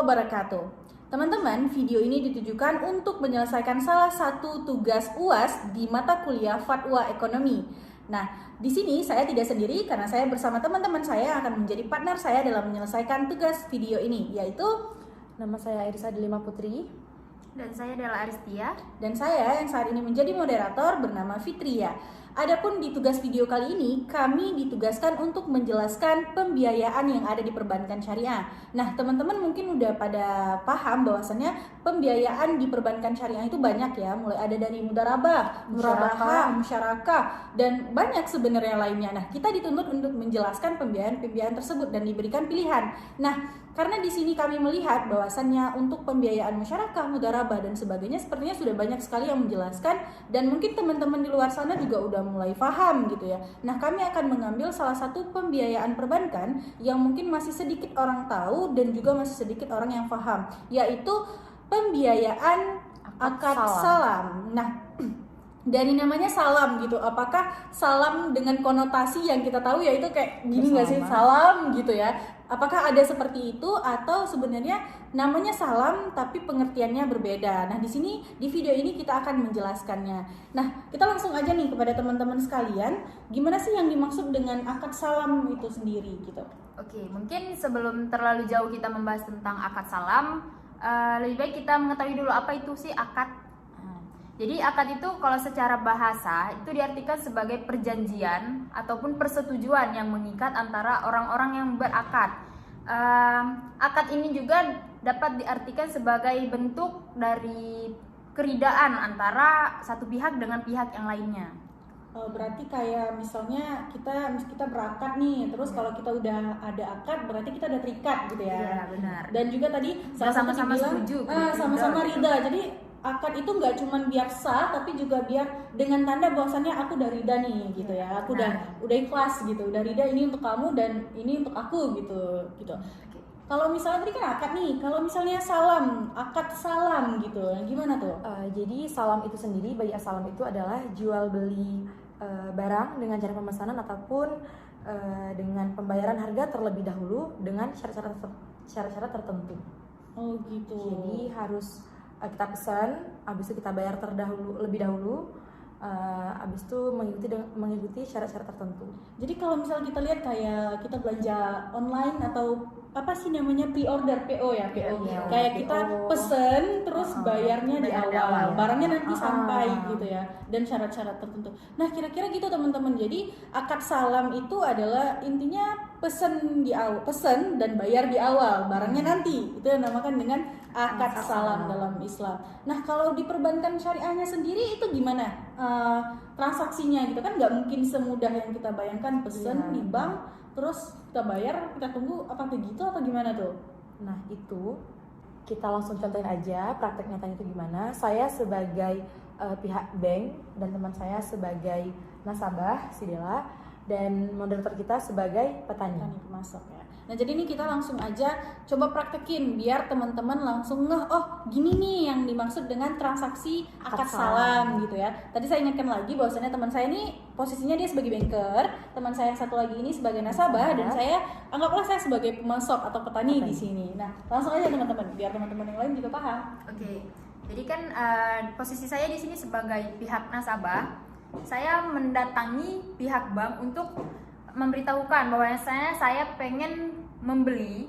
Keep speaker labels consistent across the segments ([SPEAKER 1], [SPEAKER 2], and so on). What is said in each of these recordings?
[SPEAKER 1] wabarakatuh. Teman-teman, video ini ditujukan untuk menyelesaikan salah satu tugas UAS di mata kuliah Fatwa Ekonomi. Nah, di sini saya tidak sendiri karena saya bersama teman-teman saya akan menjadi partner saya dalam menyelesaikan tugas video ini, yaitu
[SPEAKER 2] nama saya Irisa Delima Putri.
[SPEAKER 3] Dan saya adalah Aristia.
[SPEAKER 1] Dan saya yang saat ini menjadi moderator bernama Fitria. Adapun di tugas video kali ini, kami ditugaskan untuk menjelaskan pembiayaan yang ada di perbankan syariah. Nah, teman-teman mungkin udah pada paham bahwasannya pembiayaan di perbankan syariah itu banyak ya. Mulai ada dari mudharabah, murabahah, musyarakah, dan banyak sebenarnya lainnya. Nah, kita dituntut untuk menjelaskan pembiayaan tersebut dan diberikan pilihan. Nah, karena di sini kami melihat bahwasannya untuk pembiayaan musyarakah, mudharabah dan sebagainya sepertinya sudah banyak sekali yang menjelaskan dan mungkin teman-teman di luar sana juga udah mulai paham gitu ya. Nah, kami akan mengambil salah satu pembiayaan perbankan yang mungkin masih sedikit orang tahu dan juga masih sedikit orang yang paham, yaitu pembiayaan akad salam. Nah, dari namanya salam gitu, apakah salam dengan konotasi yang kita tahu yaitu kayak gini nggak sih, salam gitu ya? Apakah ada seperti itu atau sebenarnya namanya salam tapi pengertiannya berbeda? Nah, di sini di video ini kita akan menjelaskannya. Nah, kita langsung aja nih kepada teman-teman sekalian, gimana sih yang dimaksud dengan akad salam itu sendiri gitu?
[SPEAKER 3] Oke, mungkin sebelum terlalu jauh kita membahas tentang akad salam, lebih baik kita mengetahui dulu apa itu sih akad. Jadi akad itu kalau secara bahasa itu diartikan sebagai perjanjian ataupun persetujuan yang mengikat antara orang-orang yang berakad. Akad ini juga dapat diartikan sebagai bentuk dari keridaan antara satu pihak dengan pihak yang lainnya.
[SPEAKER 1] Berarti kayak misalnya kita berakad nih, terus kalau kita udah ada akad berarti kita udah terikat gitu ya.
[SPEAKER 3] Iya, benar.
[SPEAKER 1] Dan juga tadi
[SPEAKER 3] sama-sama setuju,
[SPEAKER 1] sama-sama ridha. Jadi akad itu nggak cuma biar sah tapi juga biar dengan tanda bahwasannya aku udah ridha nih gitu ya. Aku udah ikhlas gitu, udah ridha, ini untuk kamu dan ini untuk aku gitu. Kalau misalnya tadi kan akad nih, kalau misalnya salam, akad salam gitu, gimana tuh?
[SPEAKER 2] Jadi salam itu sendiri, bai'ah salam itu adalah jual beli barang dengan cara pemesanan ataupun dengan pembayaran harga terlebih dahulu dengan syarat-syarat tertentu.
[SPEAKER 1] Oh gitu.
[SPEAKER 2] Jadi harus kita pesan, habis itu kita bayar lebih dahulu, habis itu mengikuti syarat-syarat tertentu.
[SPEAKER 1] Jadi kalau misalnya kita lihat kayak kita belanja online atau apa sih namanya pre-order, PO ya, PO.
[SPEAKER 2] Iya,
[SPEAKER 1] kayak
[SPEAKER 2] PO.
[SPEAKER 1] kita pesen terus bayarnya di awal, barangnya nanti sampai gitu ya, dan syarat-syarat tertentu. Nah, kira-kira gitu teman-teman. Jadi akad salam itu adalah intinya pesen dan bayar di awal, barangnya nanti. Itu yang dinamakan dengan akad salam dalam Islam. Nah, kalau di perbankan syariahnya sendiri itu gimana transaksinya gitu kan? Nggak mungkin semudah yang kita bayangkan pesen di bank terus kita bayar, kita tunggu, apa begitu atau gimana tuh?
[SPEAKER 2] Nah, itu kita langsung contohin aja praktek nyatanya itu gimana. Saya sebagai pihak bank dan teman saya sebagai nasabah Sidela dan moderator kita sebagai petani
[SPEAKER 1] pemasok ya. Nah, jadi ini kita langsung aja coba praktekin biar teman-teman langsung ngeh, oh gini nih yang dimaksud dengan transaksi akad salam gitu ya. Tadi saya ingatkan lagi bahwasannya teman saya ini posisinya dia sebagai banker, teman saya yang satu lagi ini sebagai nasabah, dan saya anggaplah saya sebagai pemasok atau petani di sini. Nah, langsung aja teman-teman biar teman-teman yang lain juga paham.
[SPEAKER 3] Oke. Jadi kan posisi saya di sini sebagai pihak nasabah, saya mendatangi pihak bank untuk memberitahukan bahwa saya pengen membeli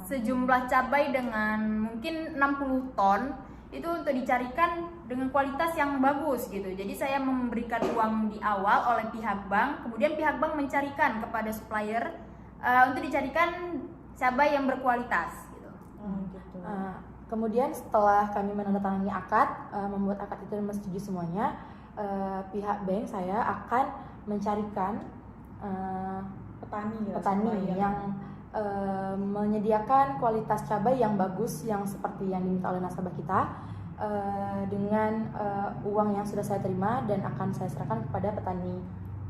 [SPEAKER 3] sejumlah cabai dengan mungkin 60 ton itu untuk dicarikan dengan kualitas yang bagus gitu. Jadi saya memberikan uang di awal oleh pihak bank, kemudian pihak bank mencarikan kepada supplier untuk dicarikan cabai yang berkualitas gitu.
[SPEAKER 2] Kemudian setelah kami menandatangani akad, membuat akad itu dan menyetujui semuanya, pihak bank saya akan mencarikan petani yang menyediakan kualitas cabai yang bagus yang seperti yang diminta oleh nasabah kita dengan uang yang sudah saya terima dan akan saya serahkan kepada petani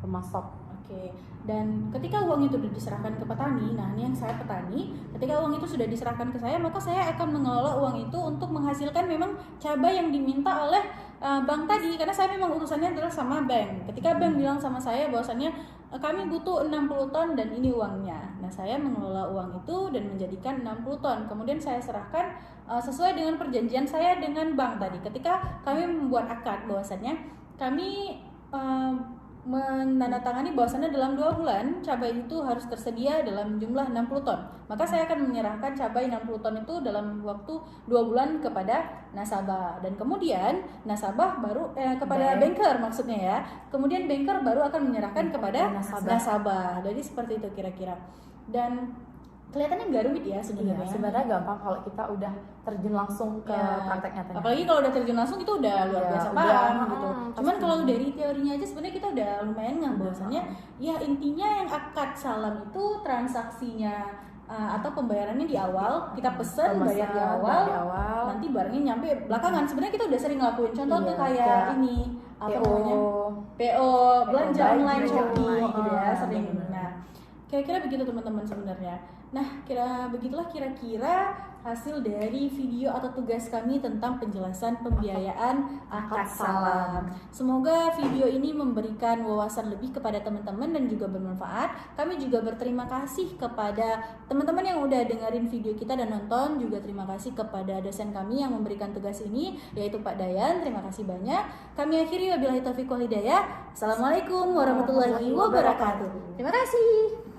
[SPEAKER 2] pemasok.
[SPEAKER 1] Oke. Dan ketika uang itu sudah diserahkan ke petani, nah ini yang saya petani, ketika uang itu sudah diserahkan ke saya, maka saya akan mengelola uang itu untuk menghasilkan memang cabai yang diminta oleh bank tadi, karena saya memang urusannya adalah sama bank. Ketika bank bilang sama saya bahwasannya kami butuh 60 ton dan ini uangnya. Nah, saya mengelola uang itu dan menjadikan 60 ton. Kemudian saya serahkan sesuai dengan perjanjian saya dengan bank tadi. Ketika kami membuat akad bahwasannya kami menandatangani bahwasannya dalam 2 bulan cabai itu harus tersedia dalam jumlah 60 ton. Maka saya akan menyerahkan cabai 60 ton itu dalam waktu 2 bulan kepada nasabah. Dan kemudian nasabah baru kepada banker maksudnya ya. Kemudian banker baru akan menyerahkan kepada nasabah. Jadi seperti itu kira-kira. Dan kelihatannya nggak rumit ya sebenarnya.
[SPEAKER 2] Iya, sebenarnya gampang kalau kita udah terjun langsung ke praktek nyatanya.
[SPEAKER 1] Apalagi kalau udah terjun langsung itu udah luar biasa paham gitu. Cuman kalau dari teorinya aja sebenarnya kita udah lumayan nggak bahwasannya ya intinya yang akad salam itu transaksinya atau pembayarannya di awal, kita pesen bayar di awal, nanti barangnya nyampe belakangan. Sebenarnya kita udah sering ngelakuin contoh tuh kayak ini apa namanya PO belanja online Shopee gitu ya sering. Nah kira-kira begitu teman-teman sebenarnya. Nah, begitulah kira-kira hasil dari video atau tugas kami tentang penjelasan pembiayaan akad salam. Semoga video ini memberikan wawasan lebih kepada teman-teman dan juga bermanfaat. Kami juga berterima kasih kepada teman-teman yang udah dengerin video kita dan nonton. Juga terima kasih kepada dosen kami yang memberikan tugas ini, yaitu Pak Dayan. Terima kasih banyak. Kami akhiri wabillahi taufiq wal hidayah. Assalamualaikum warahmatullahi wabarakatuh. Terima kasih.